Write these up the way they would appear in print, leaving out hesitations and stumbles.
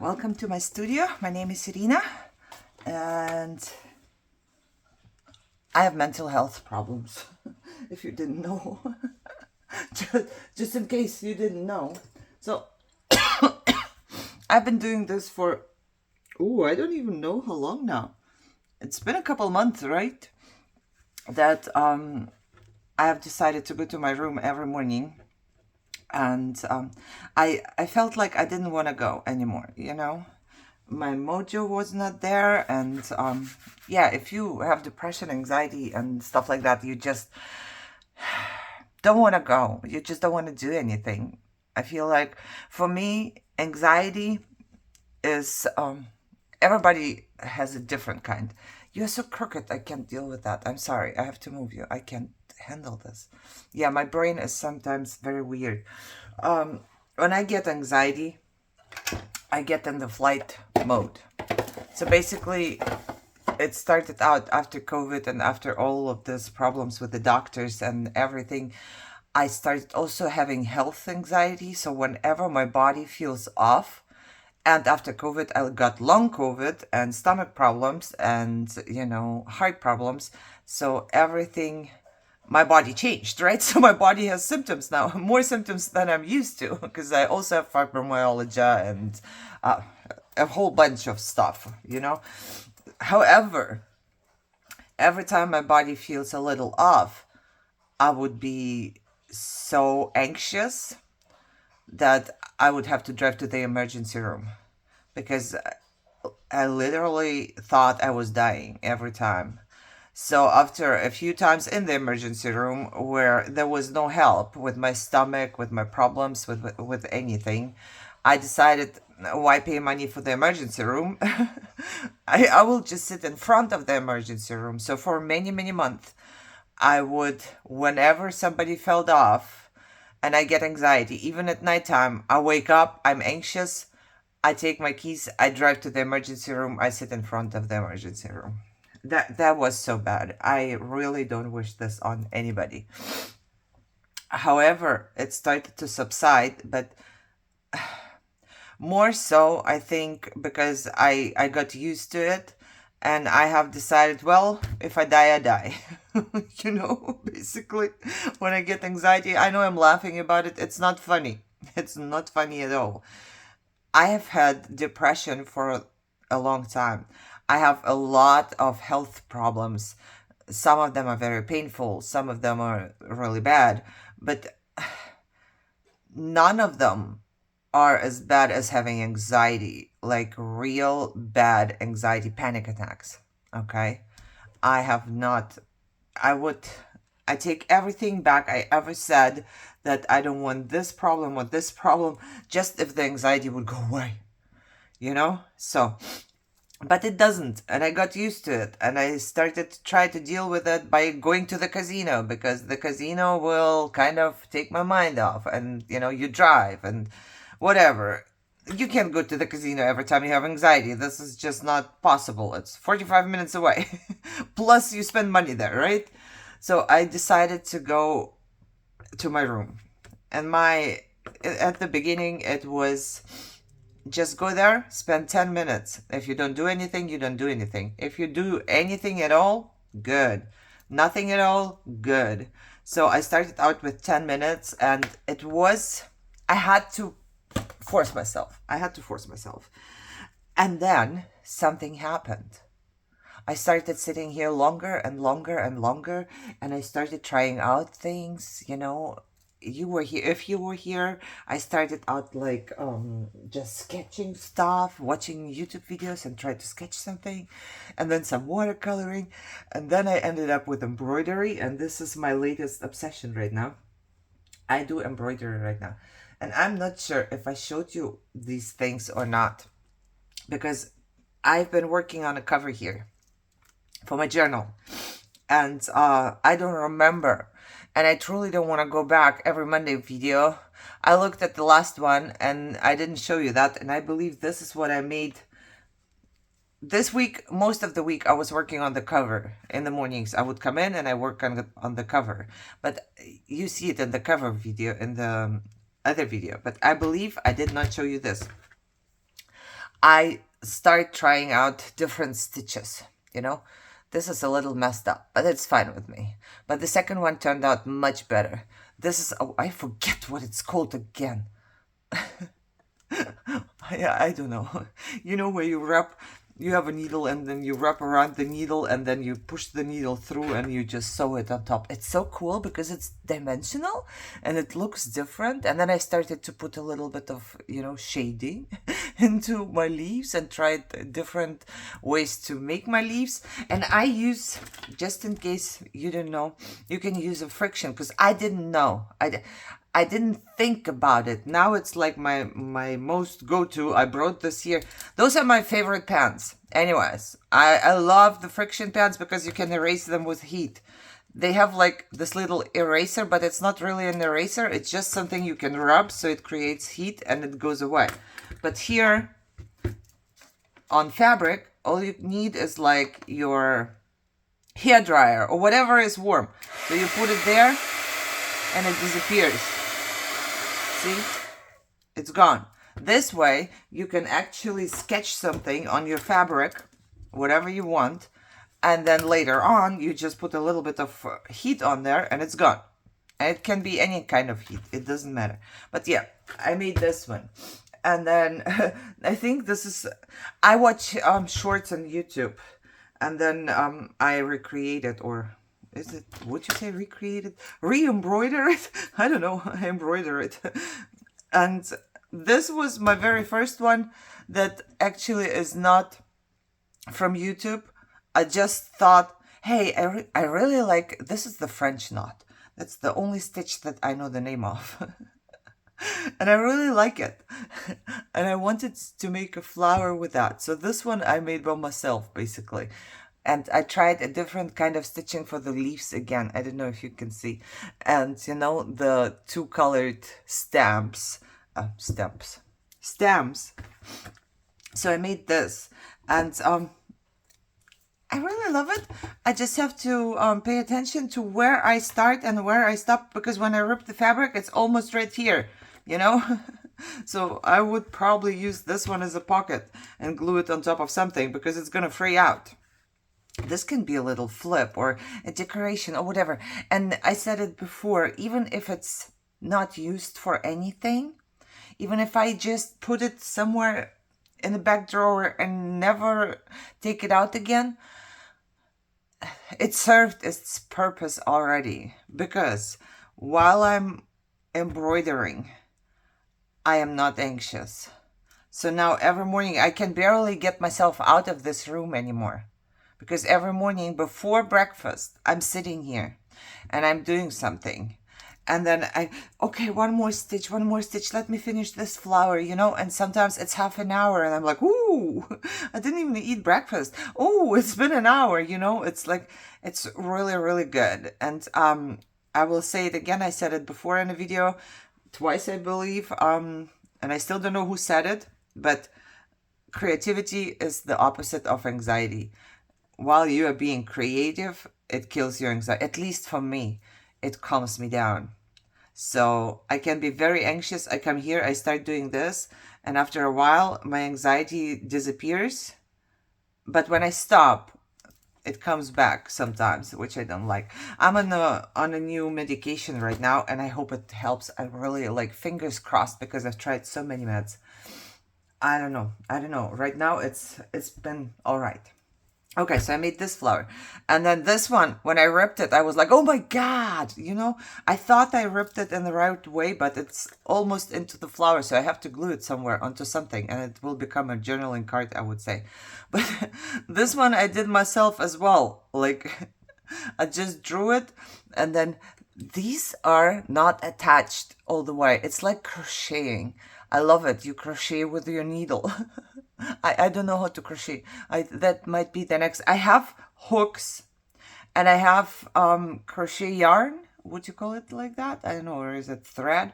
Welcome to my studio. My name is Irina, and I have mental health problems, if you didn't know. just in case you didn't know. So, I've been doing this for, I don't even know how long now. It's been a couple months, right? That I have decided to go to my room every morning, and I felt like I didn't want to go anymore, my mojo was not there. And yeah, if you have depression, anxiety and stuff like that, you just don't want to go, you just don't want to do anything. I feel like for me, anxiety is everybody has a different kind. You're so crooked, I can't deal with that. I'm sorry, I have to move you, I can't handle this. Yeah, my brain is sometimes very weird. When I get anxiety, I get in the flight mode. So basically, it started out after COVID and after all of these problems with the doctors and everything. I started also having health anxiety. So whenever my body feels off, and after COVID, I got long COVID and stomach problems and, heart problems. So everything, my body changed, right? So my body has symptoms now, more symptoms than I'm used to, because I also have fibromyalgia and a whole bunch of stuff, However, every time my body feels a little off, I would be so anxious that I would have to drive to the emergency room, because I literally thought I was dying every time. So after a few times in the emergency room where there was no help with my stomach, with my problems, with anything, I decided, why pay money for the emergency room? I will just sit in front of the emergency room. So for many, many months, I would, whenever somebody fell off and I get anxiety, even at nighttime, I wake up, I'm anxious, I take my keys, I drive to the emergency room, I sit in front of the emergency room. That was so bad. I really don't wish this on anybody. However, it started to subside, but more so, I think, because I got used to it, and I have decided, well, if I die, I die. Basically, when I get anxiety, I know I'm laughing about it. It's not funny. It's not funny at all. I have had depression for a long time. I have a lot of health problems. Some of them are very painful, some of them are really bad, but none of them are as bad as having anxiety, like real bad anxiety panic attacks. Okay? I have not. I take everything back I ever said, that I don't want this problem or this problem, just if the anxiety would go away. So, but it doesn't, and I got used to it, and I started to try to deal with it by going to the casino, because the casino will kind of take my mind off, and you drive and whatever. You can't go to the casino every time you have anxiety. This is just not possible. It's 45 minutes away. Plus you spend money there, right? So I decided to go to my room. And at the beginning, it was just go there, spend 10 minutes. If you don't do anything, you don't do anything. If you do anything at all, good. Nothing at all, good. So I started out with 10 minutes, and I had to force myself. And then something happened. I started sitting here longer and longer and longer, and I started trying out things, you were here. If you were here, I started out like just sketching stuff, watching YouTube videos and tried to sketch something, and then some watercoloring, and then I ended up with embroidery, and this is my latest obsession right now. I do embroidery right now, and I'm not sure if I showed you these things or not, because I've been working on a cover here for my journal, and I don't remember, and I truly don't want to go back every Monday video. I looked at the last one and I didn't show you that, and I believe this is what I made this week. Most of the week I was working on the cover. In the mornings I would come in and I work on the cover, but you see it in the cover video, in the other video, but I believe I did not show you this. I start trying out different stitches, you know. This is a little messed up, but it's fine with me. But the second one turned out much better. This is, oh, I forget what it's called again. I don't know. You know, where you have a needle and then you wrap around the needle and then you push the needle through and you just sew it on top. It's so cool because it's dimensional and it looks different. And then I started to put a little bit of, you know, shading into my leaves and tried different ways to make my leaves. And I use, just in case you didn't know, you can use a friction, because I didn't know. I didn't think about it. Now it's like my most go-to. I brought this here. Those are my favorite pans. Anyways, I love the friction pans because you can erase them with heat. They have like this little eraser, but it's not really an eraser. It's just something you can rub so it creates heat and it goes away. But here on fabric, all you need is like your hair dryer or whatever is warm. So you put it there and it disappears. See? It's gone. This way, you can actually sketch something on your fabric, whatever you want, and then later on, you just put a little bit of heat on there, and it's gone. And it can be any kind of heat. It doesn't matter. But yeah, I made this one. And then, I think this is... I watch shorts on YouTube, and then I recreate it, or... Is it, would you say recreated? Re-embroider it? I don't know. I embroider it. And this was my very first one that actually is not from YouTube. I just thought, hey, I really like, this is the French knot. That's the only stitch that I know the name of. And I really like it. And I wanted to make a flower with that. So this one I made by myself, basically. And I tried a different kind of stitching for the leaves again. I don't know if you can see. And, you know, the two colored stamps. So I made this. And I really love it. I just have to pay attention to where I start and where I stop. Because when I rip the fabric, it's almost right here, you know. So I would probably use this one as a pocket and glue it on top of something because it's going to fray out. This can be a little flip or a decoration or whatever. And I said it before, even if it's not used for anything, even if I just put it somewhere in the back drawer and never take it out again, it served its purpose already. Because while I'm embroidering, I am not anxious. So now every morning I can barely get myself out of this room anymore. Because every morning before breakfast, I'm sitting here and I'm doing something. And then okay, one more stitch, let me finish this flower, you know, and sometimes it's half an hour and I'm like, ooh, I didn't even eat breakfast. Oh, it's been an hour, you know, it's like, it's really, really good. And I will say it again, I said it before in a video, twice, I believe, and I still don't know who said it, but creativity is the opposite of anxiety. While you are being creative, it kills your anxiety. At least for me, it calms me down. So I can be very anxious. I come here, I start doing this, and after a while, my anxiety disappears. But when I stop, it comes back sometimes, which I don't like. I'm on a new medication right now, and I hope it helps. I really like, fingers crossed, because I've tried so many meds. I don't know. Right now, it's been all right. Okay, so I made this flower. And then this one, when I ripped it, I was like, oh my God, you know, I thought I ripped it in the right way, but it's almost into the flower. So I have to glue it somewhere onto something and it will become a journaling card, I would say. But this one I did myself as well. Like, I just drew it, and then these are not attached all the way. It's like crocheting. I love it. You crochet with your needle. I don't know how to crochet. That might be the next. I have hooks and I have crochet yarn. Would you call it like that? I don't know. Or is it thread?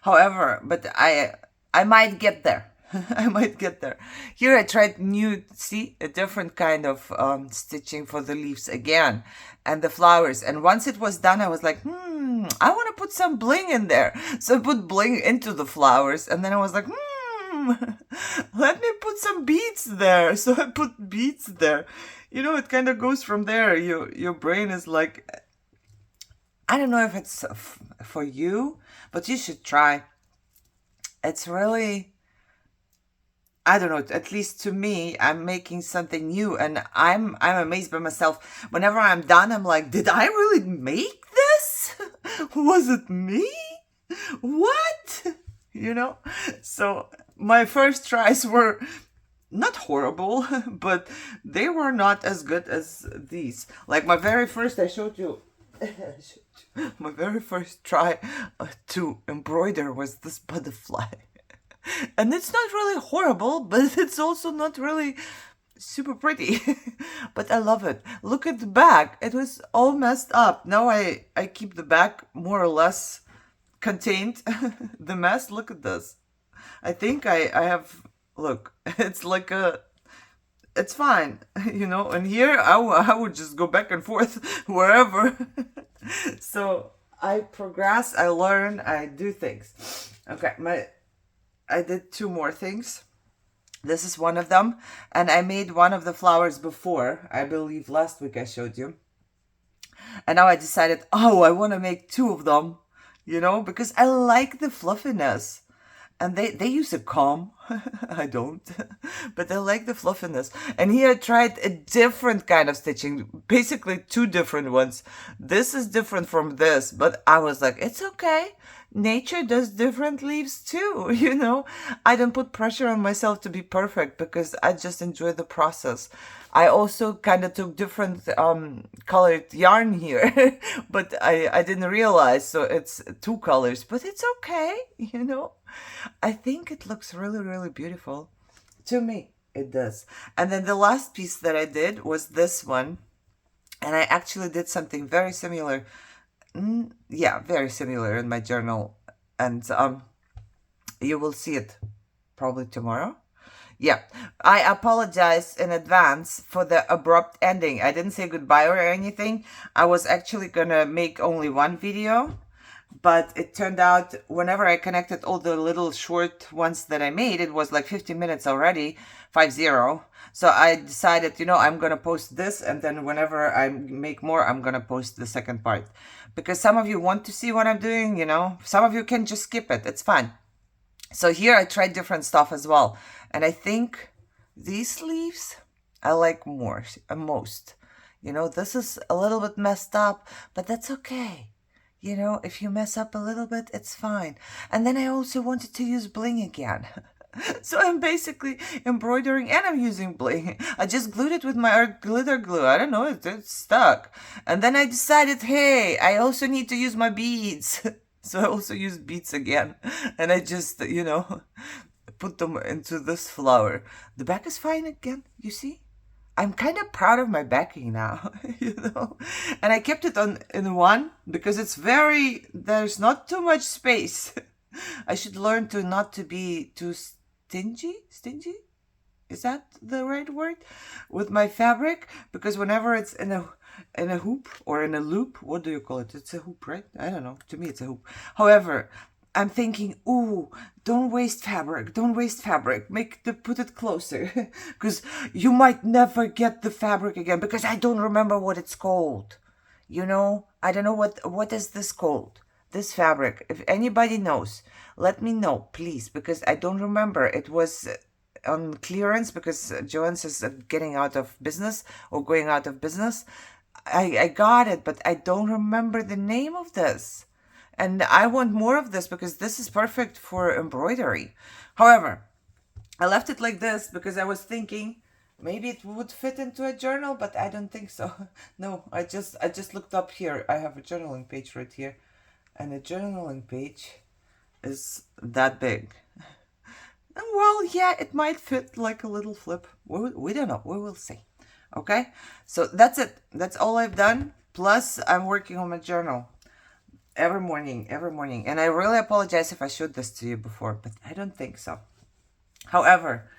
However, but I might get there. I might get there. Here I tried a different kind of stitching for the leaves again and the flowers. And once it was done, I was like, I want to put some bling in there. So I put bling into the flowers, and then I was like, let me put some beads there. So I put beads there. You know, it kind of goes from there. Your brain is like, I don't know if it's for you, but you should try. It's really, I don't know, at least to me, I'm making something new, and I'm amazed by myself. Whenever I'm done, I'm like, did I really make this? Was it me? What? You know? So my first tries were not horrible, but they were not as good as these. Like my very first, I showed you, my very first try to embroider was this butterfly. And it's not really horrible, but it's also not really super pretty. But I love it. Look at the back. It was all messed up. Now I keep the back more or less contained. The mess, look at this. I think I have, look, it's like a, it's fine, you know, and here I would just go back and forth wherever. So I progress, I learn, I do things. Okay, I did 2 more things. This is one of them, and I made one of the flowers before. I believe last week I showed you. And now I decided, oh, I want to make 2 of them, you know, because I like the fluffiness. And they use a comb. I don't. But I like the fluffiness. And here I tried a different kind of stitching. Basically 2 different ones. This is different from this. But I was like, it's okay. Nature does different leaves too, you know. I don't put pressure on myself to be perfect because I just enjoy the process. I also kind of took different colored yarn here, but I didn't realize, so it's 2 colors, but it's okay, you know. I think it looks really, really beautiful. To me, it does. And then the last piece that I did was this one, and I actually did something very similar. Yeah, very similar in my journal, and you will see it probably tomorrow. Yeah, I apologize in advance for the abrupt ending. I didn't say goodbye or anything. I was actually gonna make only 1 video, but it turned out whenever I connected all the little short ones that I made, it was like 50 minutes already, 50. So I decided, you know, I'm gonna post this, and then whenever I make more, I'm gonna post the second part. Because some of you want to see what I'm doing, you know. Some of you can just skip it. It's fine. So here I tried different stuff as well. And I think these leaves I like most. You know, this is a little bit messed up, but that's okay. You know, if you mess up a little bit, it's fine. And then I also wanted to use bling again. So I'm basically embroidering and I'm using bling. I just glued it with my glitter glue. I don't know, it's stuck. And then I decided, hey, I also need to use my beads. So I also used beads again. And I just, you know, put them into this flower. The back is fine again, you see? I'm kind of proud of my backing now, you know? And I kept it in 1 because it's there's not too much space. I should learn not to be too stingy? Is that the right word? With my fabric, because whenever it's in a hoop or in a loop, what do you call it? It's a hoop, right? I don't know. To me, it's a hoop. However, I'm thinking, ooh, don't waste fabric. Don't waste fabric. Put it closer, because you might never get the fabric again. Because I don't remember what it's called. You know, I don't know what is this called. This fabric. If anybody knows, let me know, please, because I don't remember. It was on clearance because Joann's is getting out of business or going out of business. I got it, but I don't remember the name of this. And I want more of this because this is perfect for embroidery. However, I left it like this because I was thinking maybe it would fit into a journal, but I don't think so. No, I just looked up here. I have a journaling page right here. And the journaling page is that big. Well, yeah, it might fit like a little flip. We don't know. We will see. Okay? So that's it. That's all I've done. Plus, I'm working on my journal. Every morning. And I really apologize if I showed this to you before, but I don't think so. However,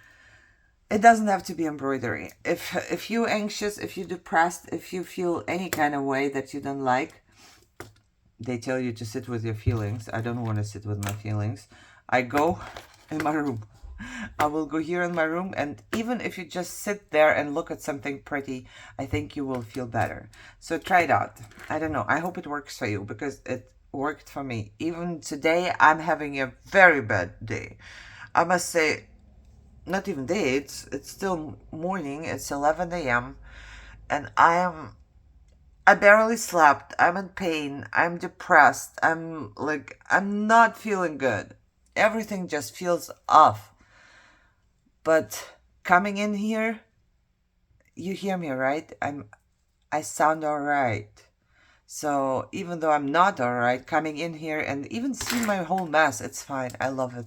it doesn't have to be embroidery. If you're anxious, if you're depressed, if you feel any kind of way that you don't like, they tell you to sit with your feelings. I don't want to sit with my feelings. I go in my room. I will go here in my room, and even if you just sit there and look at something pretty, I think you will feel better. So try it out. I don't know. I hope it works for you, because it worked for me. Even today, I'm having a very bad day. I must say, not even day, it's still morning. It's 11 a.m. and I barely slept. I'm in pain. I'm depressed. I'm not feeling good. Everything just feels off. But coming in here, you hear me, right? I sound all right. So even though I'm not all right, coming in here and even seeing my whole mess, it's fine. I love it.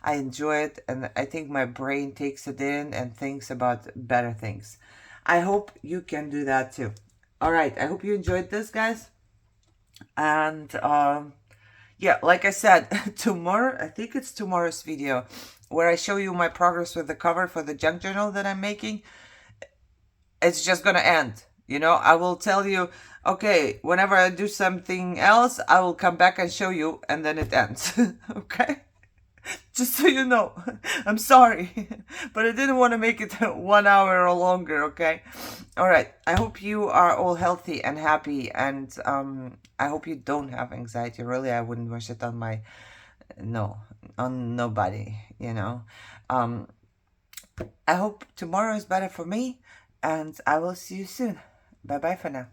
I enjoy it, and I think my brain takes it in and thinks about better things. I hope you can do that too. All right, I hope you enjoyed this, guys. And yeah, like I said, tomorrow, I think it's tomorrow's video, where I show you my progress with the cover for the junk journal that I'm making. It's just gonna end. You know, I will tell you, okay, whenever I do something else, I will come back and show you, and then it ends. Okay? Just so you know. I'm sorry, but I didn't want to make it 1 hour or longer, okay? All right. I hope you are all healthy and happy, and I hope you don't have anxiety. Really, I wouldn't wish it on my, no, on nobody, you know? Um, I hope tomorrow is better for me, and I will see you soon. Bye-bye for now.